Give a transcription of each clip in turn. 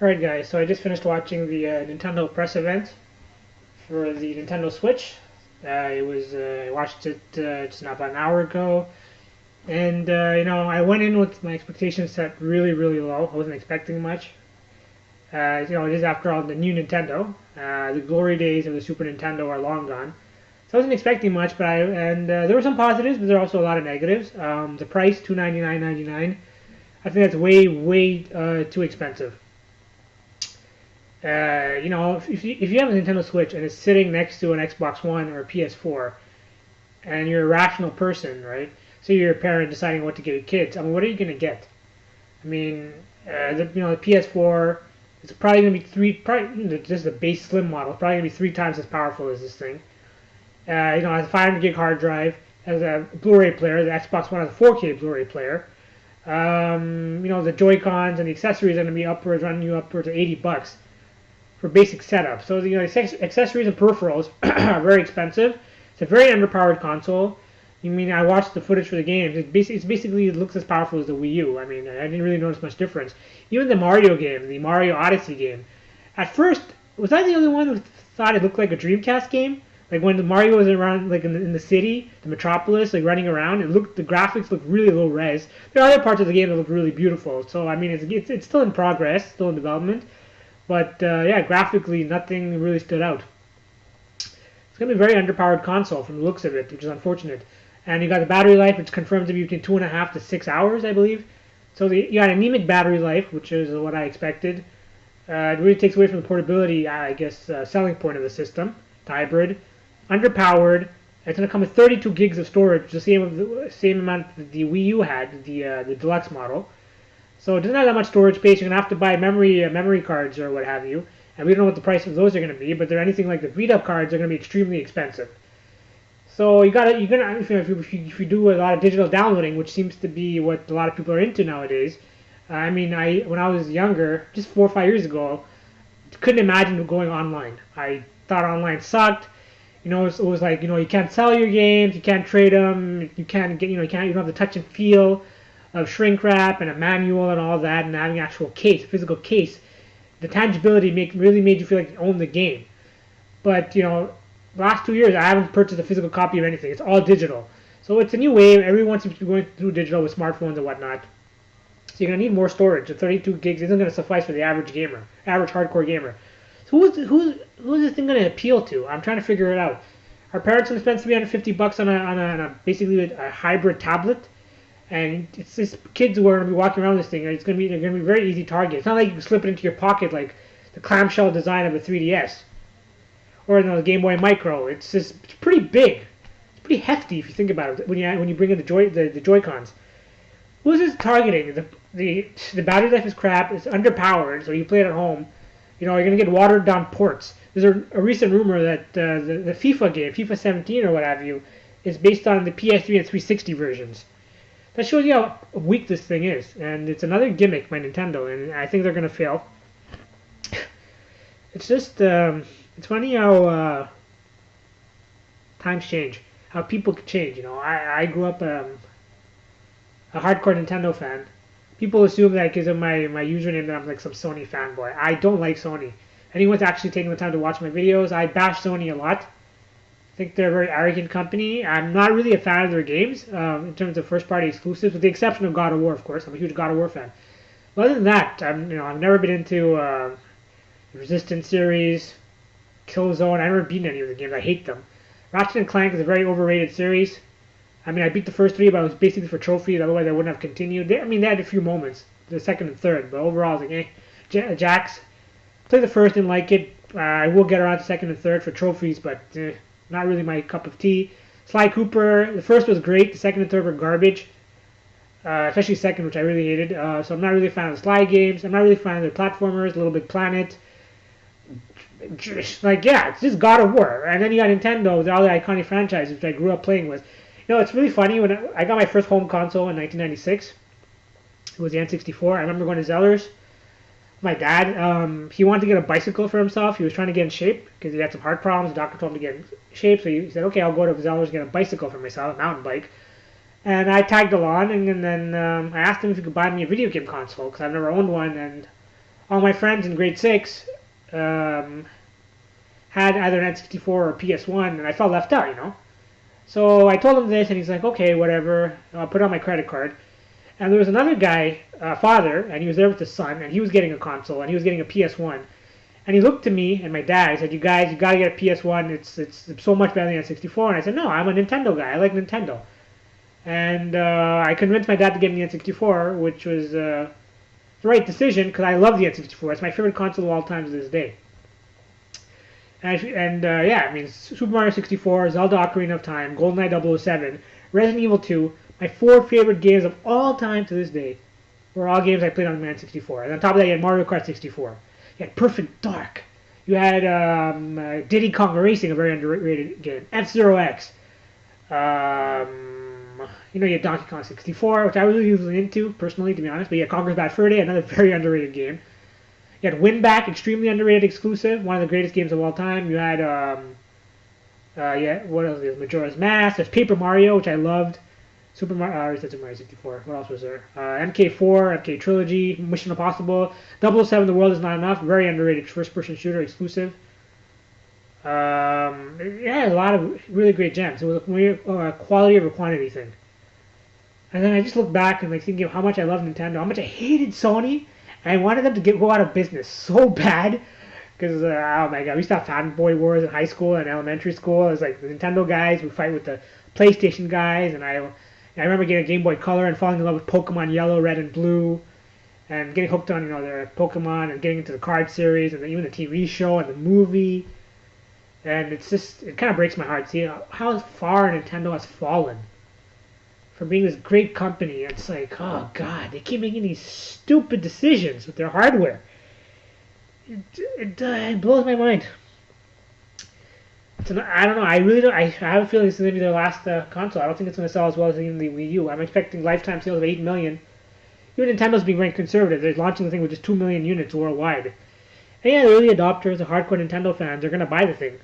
Alright guys, so I just finished watching the Nintendo press event for the Nintendo Switch. I watched it just not about an hour ago, and I went in with my expectations set really, really low. I wasn't expecting much. It is after all the new Nintendo. The glory days of the Super Nintendo are long gone. So I wasn't expecting much, but there were some positives, but there were also a lot of negatives. The price, $299.99. I think that's way, way too expensive. If you have a Nintendo Switch and it's sitting next to an Xbox One or a PS4, and you're a rational person, right? So you're a parent deciding what to get your kids. I mean, what are you gonna get? I mean, the PS4 it's probably gonna be just the base slim model, probably gonna be 3 times as powerful as this thing. Has a 500 gig hard drive, has a Blu-ray player. The Xbox One has a 4K Blu-ray player. The Joy Cons and the accessories are gonna be running you upwards of $80 for basic setup. So the accessories and peripherals are very expensive. It's a very underpowered console. I watched the footage for the games. It basically looks as powerful as the Wii U. I didn't really notice much difference. Even the Mario game, the Mario Odyssey game, at first, was I the only one who thought it looked like a Dreamcast game? Like when the Mario was around, like in the city, the metropolis, like running around, the graphics look really low res. There are other parts of the game that look really beautiful. So it's still in progress, still in development. But graphically, nothing really stood out. It's going to be a very underpowered console from the looks of it, which is unfortunate. And you got the battery life, which confirmed to be between 2.5 to 6 hours, I believe. So you got anemic battery life, which is what I expected. It really takes away from the portability, I guess, selling point of the system. The hybrid, underpowered. It's going to come with 32 gigs of storage, the same amount that the Wii U had, the deluxe model. So it doesn't have that much storage space. You're gonna have to buy memory cards or what have you, and we don't know what the price of those are gonna be. But they're anything like the beat-up cards are gonna be extremely expensive. So if you do a lot of digital downloading, which seems to be what a lot of people are into nowadays. When I was younger, just 4 or 5 years ago, couldn't imagine going online. I thought online sucked. It was like you can't sell your games, you can't trade them, you don't have the touch and feel of shrink wrap and a manual and all that, and having an actual physical case. The tangibility really made you feel like you own the game. But last 2 years I haven't purchased a physical copy of anything. It's all digital. So it's a new wave. Everyone seems to be going through digital with smartphones and whatnot. So you're gonna need more storage. The 32 gigs isn't gonna suffice for the average hardcore gamer. So who's this thing gonna appeal to? I'm trying to figure it out. Are parents gonna spend $350 on a basically a hybrid tablet? And it's just kids who are going to be walking around this thing. They're going to be very easy target. It's not like you can slip it into your pocket like the clamshell design of a 3DS or the Game Boy Micro. It's pretty big. It's pretty hefty if you think about it when you bring in the Joy-Cons. Who's this targeting? The battery life is crap. It's underpowered, so you play it at home. You're going to get watered down ports. There's a recent rumor that the FIFA game, FIFA 17 or what have you, is based on the PS3 and 360 versions. That shows you how weak this thing is, and it's another gimmick by Nintendo, and I think they're gonna fail. It's just, it's funny how times change, how people change. I grew up a hardcore Nintendo fan. People assume that because of my username that I'm like some Sony fanboy. I don't like Sony. Anyone's actually taking the time to watch my videos, I bash Sony a lot. I think they're a very arrogant company. I'm not really a fan of their games in terms of first-party exclusives, with the exception of God of War, of course. I'm a huge God of War fan. But other than that, I've never been into the Resistance series, Killzone. I've never beaten any of the games. I hate them. Ratchet and Clank is a very overrated series. I beat the first 3, but it was basically for trophies. Otherwise, I wouldn't have continued. They had a few moments, the second and third, but overall, I was like, Jax. Played the first, didn't like it. I will get around to second and third for trophies, but not really my cup of tea. Sly Cooper, the first was great. The second and third were garbage. Especially second, which I really hated. So I'm not really a fan of the Sly games. I'm not really a fan of their platformers. Little Big Planet. It's just God of War. And then you got Nintendo with all the iconic franchises which I grew up playing with. It's really funny. When I got my first home console in 1996, it was the N64. I remember going to Zeller's. My dad, he wanted to get a bicycle for himself. He was trying to get in shape because he had some heart problems. The doctor told him to get in shape, so he said, okay, I'll go to Zeller's and get a bicycle for myself, a mountain bike. And I tagged along, and then I asked him if he could buy me a video game console because I've never owned one, and all my friends in grade 6 had either an N64 or PS1, and I felt left out, you know. So I told him this, and he's like, okay, whatever. I'll put it on my credit card. And there was another guy, father, and he was there with his son, and he was getting a console, and he was getting a PS1. And he looked to me and my dad. He said, "You guys, you gotta get a PS1. It's so much better than N64." And I said, "No, I'm a Nintendo guy. I like Nintendo." And I convinced my dad to get me the N64, which was the right decision because I love the N64. It's my favorite console of all time to this day. Yeah, I mean, Super Mario 64, Zelda Ocarina of Time, GoldenEye 007, Resident Evil 2, my 4 favorite games of all time to this day were all games I played on the N64. And on top of that, you had Mario Kart 64. You had Perfect Dark. You had Diddy Kong Racing, a very underrated game. F-Zero X. You had Donkey Kong 64, which I was really into, personally, to be honest. But you had Conker's Bad Fur Day, another very underrated game. You had Winback, extremely underrated exclusive, one of the greatest games of all time. You had, what else? There's Majora's Mask. There's Paper Mario, which I loved. Super Mario 64. What else was there? MK4, MK Trilogy, Mission Impossible, 007 The World Is Not Enough, very underrated first-person shooter exclusive. A lot of really great gems. It was a quality over quantity thing. And then I just look back and thinking of how much I love Nintendo, how much I hated Sony, and I wanted them to go out of business so bad. Because, oh my god, we used to have fanboy wars in high school and elementary school. It was like the Nintendo guys would fight with the PlayStation guys, and I remember getting a Game Boy Color and falling in love with Pokemon Yellow, Red, and Blue, and getting hooked on their Pokemon and getting into the card series and even the TV show and the movie. And it kind of breaks my heart seeing how far Nintendo has fallen from being this great company. It's like, oh god, they keep making these stupid decisions with their hardware. It blows my mind. I don't know. I really don't. I have a feeling this is going to be their last console. I don't think it's going to sell as well as even the Wii U. I'm expecting lifetime sales of 8 million. Even Nintendo's being very conservative. They're launching the thing with just 2 million units worldwide. And yeah, the early adopters, the hardcore Nintendo fans, are going to buy the thing.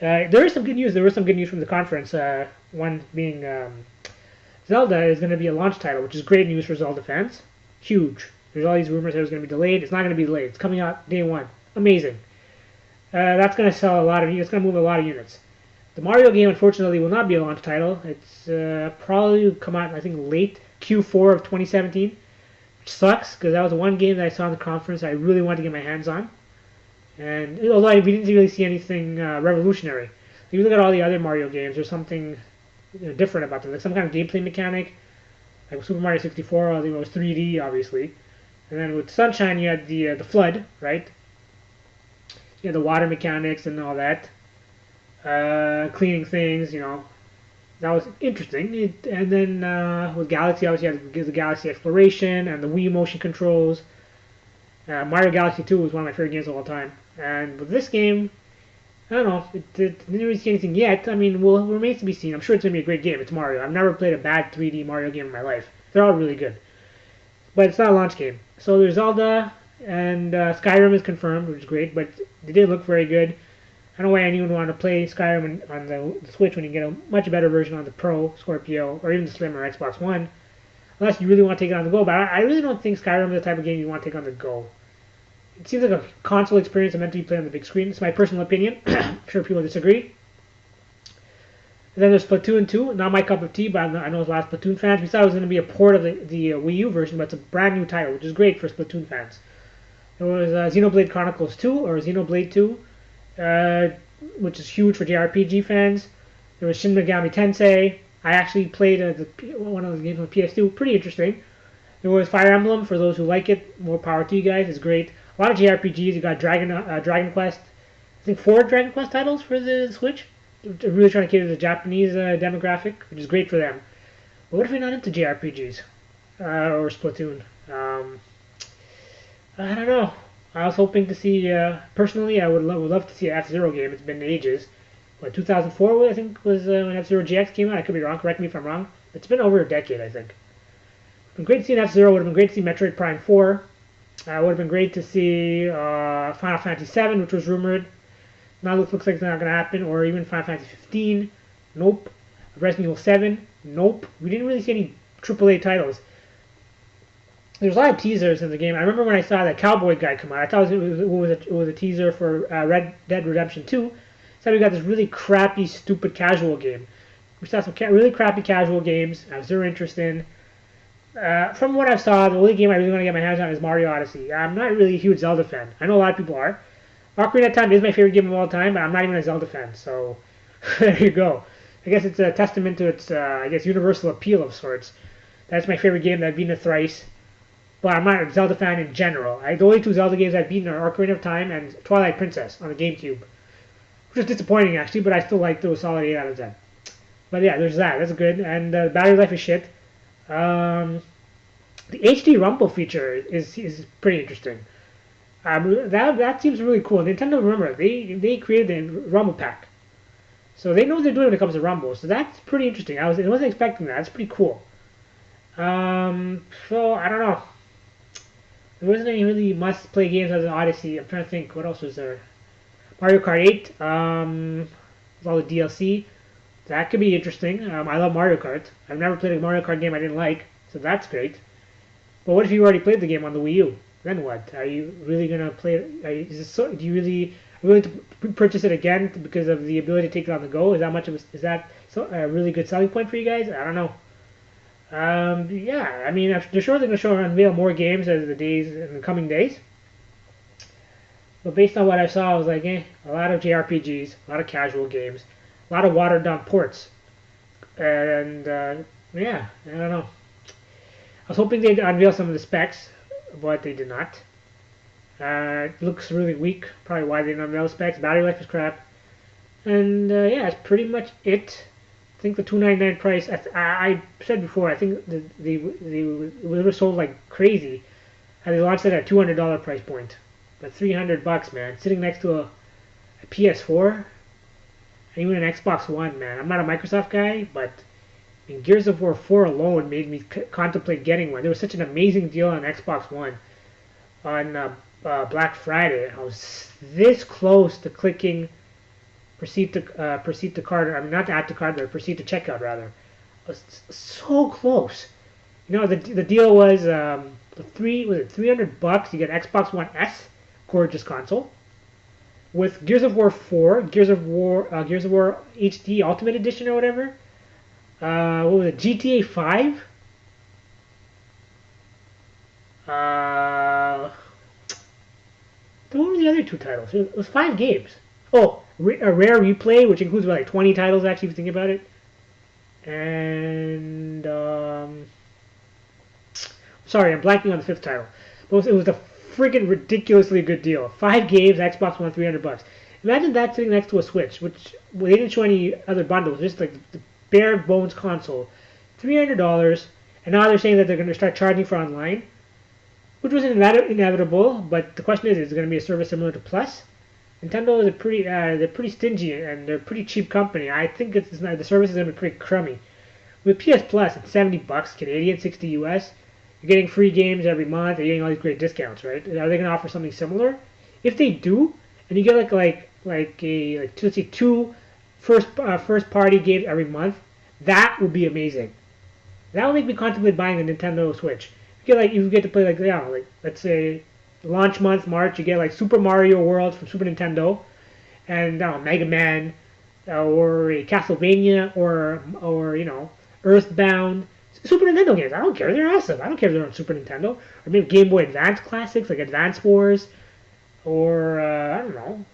There is some good news. There was some good news from the conference. One being Zelda is going to be a launch title, which is great news for Zelda fans. Huge. There's all these rumors that it was going to be delayed. It's not going to be delayed. It's coming out day one. Amazing. That's going to sell a lot of units. It's going to move a lot of units. The Mario game, unfortunately, will not be a launch title. It's probably come out, I think, late Q4 of 2017, which sucks because that was one game that I saw in the conference I really wanted to get my hands on. And although we didn't really see anything revolutionary, if you look at all the other Mario games, there's something different about them, like some kind of gameplay mechanic. Like Super Mario 64, it was 3D, obviously. And then with Sunshine, you had the flood, right? You had the water mechanics and all that. Cleaning things, that was interesting. And then with Galaxy, obviously, you had the Galaxy exploration and the Wii motion controls. Mario Galaxy 2 was one of my favorite games of all time. And with this game, I don't know, it didn't really see anything yet. I mean, well, it remains to be seen. I'm sure it's going to be a great game. It's Mario. I've never played a bad 3D Mario game in my life. They're all really good. But it's not a launch game. So there's Zelda, and Skyrim is confirmed, which is great, but they did look very good. I don't know why anyone would want to play Skyrim on the Switch when you get a much better version on the Pro, Scorpio, or even the Slim or Xbox One. Unless you really want to take it on the go. But I really don't think Skyrim is the type of game you want to take on the go. It seems like a console experience meant to be played on the big screen. It's my personal opinion. I'm sure people disagree. And then there's Splatoon 2. Not my cup of tea, but I know there's a lot of Splatoon fans. We thought it was going to be a port of the Wii U version, but it's a brand new title, which is great for Splatoon fans. There was Xenoblade Chronicles 2, or Xenoblade 2, which is huge for JRPG fans. There was Shin Megami Tensei. I actually played one of the games on PS2. Pretty interesting. There was Fire Emblem, for those who like it. More power to you guys. It's great. A lot of JRPGs. You got Dragon Quest. I think 4 Dragon Quest titles for the Switch. They're really trying to cater to the Japanese demographic, which is great for them. But what if you're not into JRPGs? Or Splatoon? I don't know. I was hoping to see, personally, I would love to see an F-Zero game. It's been ages. 2004, I think, was when F-Zero GX came out. I could be wrong. Correct me if I'm wrong. It's been over a decade, I think. It would have been great to see an F-Zero. It would have been great to see Metroid Prime 4. It would have been great to see Final Fantasy 7, which was rumored. Now it looks like it's not going to happen. Or even Final Fantasy 15. Nope. Resident Evil 7. Nope. We didn't really see any AAA titles. there's a lot of teasers in the game. I remember when I saw that cowboy guy come out, I thought it was a teaser for Red Dead Redemption 2. So we got this really crappy, stupid casual game. We saw some really crappy casual games I have zero interest in. From what I saw, the only game I really want to get my hands on is Mario Odyssey. I'm not really a huge Zelda fan. I know a lot of people are. Ocarina of Time is my favorite game of all time, but I'm not even a Zelda fan. So there you go. I guess it's a testament to its, universal appeal of sorts. That's my favorite game that I've beaten it thrice. But I'm not a Zelda fan in general. The only two Zelda games I've beaten are Ocarina of Time and Twilight Princess on the GameCube. Which is disappointing, actually, but I still like those solid 8 out of 10. But yeah, there's that. That's good. And battery life is shit. The HD Rumble feature is pretty interesting. That seems really cool. Nintendo, remember, they created the Rumble Pack. So they know what they're doing when it comes to Rumble. So that's pretty interesting. I wasn't expecting that. That's pretty cool. So I don't know. There wasn't any really must-play games as an Odyssey. I'm trying to think. What else was there? Mario Kart 8. With all the DLC. That could be interesting. I love Mario Kart. I've never played a Mario Kart game I didn't like. So that's great. But what if you already played the game on the Wii U? Then what? Are you really gonna play it? Do you really willing to purchase it again because of the ability to take it on the go? Is that a really good selling point for you guys? I don't know. Yeah, I mean, they're sure they're gonna unveil more games as in the coming days. But based on what I saw, I was like, a lot of JRPGs, a lot of casual games, a lot of watered down ports, and yeah, I don't know. I was hoping they'd unveil some of the specs, but they did not. It looks really weak, probably why they didn't unveil specs. Battery life is crap. And yeah, that's pretty much it. I think the $299 price, I said before, I think they were sold like crazy. And they launched it at a $200 price point. But $300, man, sitting next to a PS4, and even an Xbox One, man. I'm not a Microsoft guy, but I mean, Gears of War 4 alone made me contemplate getting one. There was such an amazing deal on Xbox One on Black Friday. I was this close to clicking proceed to card. I mean, not to add to cart, but proceed to checkout rather. I was so close. You know, the deal was $300? You get Xbox One S, gorgeous console, with Gears of War 4, Gears of War HD Ultimate Edition or whatever. What was it? GTA 5. What were the other two titles? It was 5 games. Oh, a Rare Replay, which includes like 20 titles actually, if you think about it. And sorry, I'm blanking on the 5th title. But it was a freaking ridiculously good deal. 5 games, Xbox One, $300. Imagine that sitting next to a Switch, which they didn't show any other bundles, just like the bare bones console, $300, and now they're saying that they're going to start charging for online, which was inevitable. But the question is it going to be a service similar to Plus? Nintendo is they're pretty stingy and they're a pretty cheap company. I think the service is going to be pretty crummy. With PS Plus, it's $70 Canadian, 60 US. You're getting free games every month. You're getting all these great discounts, right? Are they going to offer something similar? If they do, and you get let's say 2 first party games every month, that would be amazing. That would make me contemplate buying a Nintendo Switch. You get to play let's say launch month March, you get like Super Mario World from Super Nintendo, and Mega Man, or a Castlevania, or Earthbound. Super Nintendo games. I don't care. They're awesome. I don't care if they're on Super Nintendo, or maybe Game Boy Advance classics like Advance Wars, or I don't know,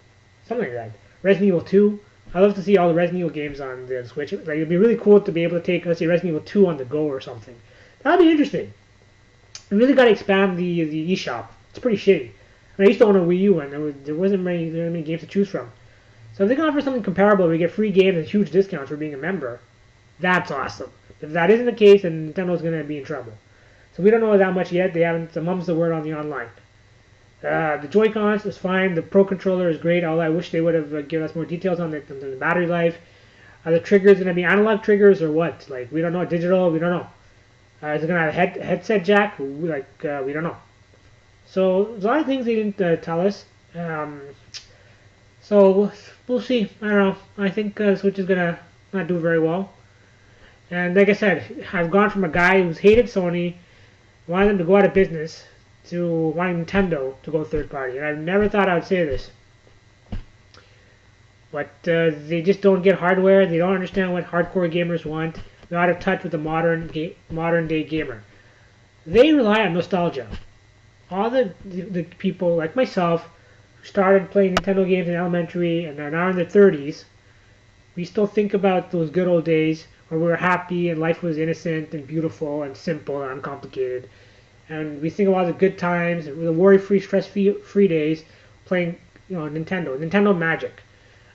something like that. Resident Evil 2. I'd love to see all the Resident Evil games on the Switch. It'd be really cool to be able to take, let's say, Resident Evil 2 on the go or something. That'd be interesting. We really got to expand the eShop. It's pretty shitty. I used to own a Wii U, and there wasn't many games to choose from. So if they can offer something comparable, we get free games and huge discounts for being a member. That's awesome. If that isn't the case, then Nintendo's going to be in trouble. So we don't know that much yet. They haven't. The mum's the word on the online. The Joy-Cons is fine. The Pro Controller is great, although I wish they would have given us more details on the battery life. Are the triggers going to be analog triggers or what? Like, we don't know. Digital, we don't know. Is it going to have a headset jack? We don't know. So there's a lot of things they didn't tell us. So we'll see. I don't know. I think Switch is going to not do very well. And like I said, I've gone from a guy who's hated Sony wanted them to go out of business to wanting Nintendo to go third party. And I never thought I would say this. But they just don't get hardware. They don't understand what hardcore gamers want. They're out of touch with the modern day gamer. They rely on nostalgia. All the people like myself who started playing Nintendo games in elementary and are now in their 30s, we still think about those good old days where we were happy and life was innocent and beautiful and simple and uncomplicated. And we think about the good times, the worry-free, stress-free days playing, Nintendo magic.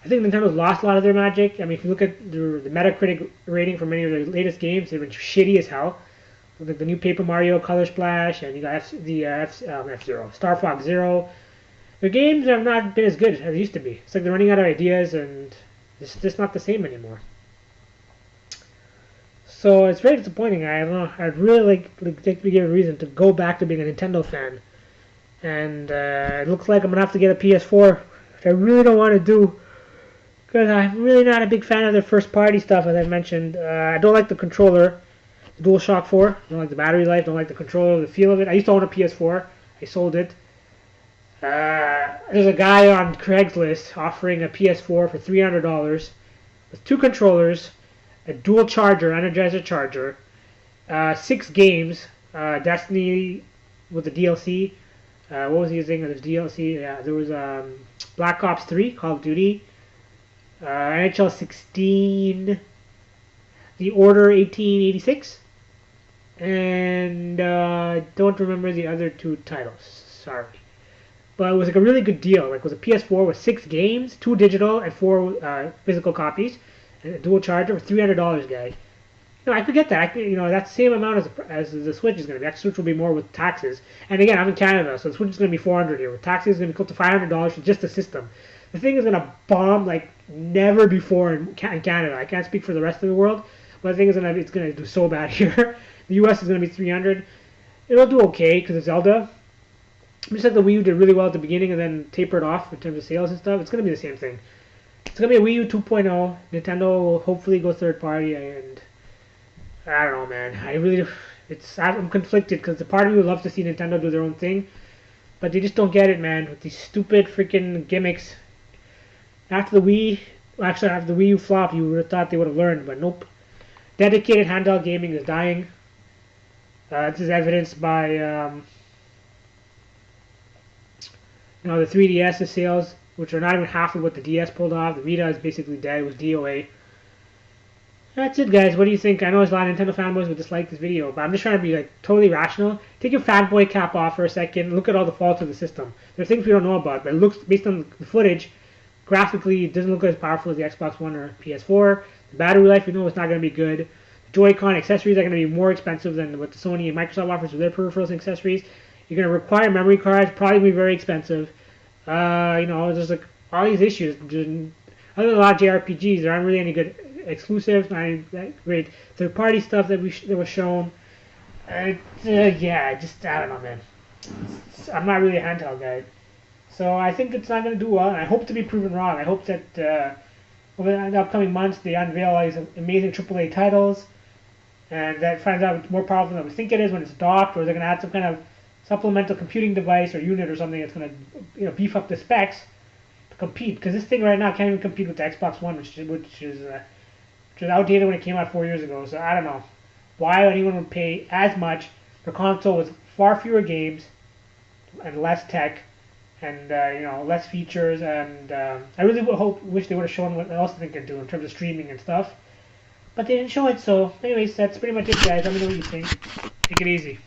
I think Nintendo's lost a lot of their magic. I mean, if you look at the Metacritic rating for many of their latest games, they've been shitty as hell. Like the new Paper Mario Color Splash, and you got F-Zero, Star Fox Zero. Their games have not been as good as they used to be. It's like they're running out of ideas, and it's just not the same anymore. So it's very disappointing. I don't know. I'd really like to give a reason to go back to being a Nintendo fan. And it looks like I'm gonna have to get a PS4, which I really don't want to do. Because I'm really not a big fan of their first-party stuff, as I mentioned. I don't like the controller, the DualShock 4. I don't like the battery life, don't like the controller, the feel of it. I used to own a PS4. I sold it. There's a guy on Craigslist offering a PS4 for $300 with 2 controllers, a dual charger, Energizer charger, 6 games, Destiny with the DLC. What was he using? There's DLC. Yeah, there was Black Ops 3, Call of Duty. NHL 16, The Order 1886, and don't remember the other 2 titles. Sorry, but it was like a really good deal. Like it was a PS4 with 6 games, 2 digital and 4 physical copies, and a dual charger for $300, guy. I could get that. That's the same amount as the Switch is going to be. That Switch will be more with taxes. And again, I'm in Canada, so the Switch is going to be $400 here. With taxes, it's going to be close to $500 for just the system. The thing is going to bomb like never before in Canada. I can't speak for the rest of the world, but the thing is it's going to do so bad here. The US is going to be $300. It'll do okay because it's Zelda. Just like the Wii U did really well at the beginning and then tapered off in terms of sales and stuff. It's going to be the same thing. It's going to be a Wii U 2.0. Nintendo will hopefully go third party, and I don't know, man. I'm conflicted because the part of me would love to see Nintendo do their own thing, but they just don't get it, man. With these stupid freaking gimmicks. After the Wii U flop, you would have thought they would have learned, but nope. Dedicated handheld gaming is dying. This is evidenced by the 3DS sales, which are not even half of what the DS pulled off. The Vita is basically dead. It was DOA. That's it, guys. What do you think? I know there's a lot of Nintendo fanboys would dislike this video, but I'm just trying to be totally rational. Take your fanboy cap off for a second. Look at all the faults of the system. There are things we don't know about, but it looks, based on the footage, graphically, it doesn't look as powerful as the Xbox One or PS4. The battery life, we know it's not going to be good. The Joy-Con accessories are going to be more expensive than what the Sony and Microsoft offers with their peripherals and accessories. You're going to require memory cards, probably be very expensive. There's all these issues. Other than a lot of JRPGs, there aren't really any good exclusives, not any great third-party stuff that was shown. I don't know, man. I'm not really a handheld guy. So I think it's not going to do well, and I hope to be proven wrong. I hope that over the upcoming months they unveil all these amazing AAA titles, and that finds out it's more powerful than we think it is when it's docked, or they're going to add some kind of supplemental computing device or unit or something that's going to beef up the specs to compete. Because this thing right now can't even compete with the Xbox One, which is outdated when it came out 4 years ago. So I don't know why anyone would pay as much for a console with far fewer games and less tech and less features. And I really wish they would have shown what else they could do in terms of streaming and stuff. But they didn't show it. So anyways, that's pretty much it, guys. Let me know what you think. Take it easy.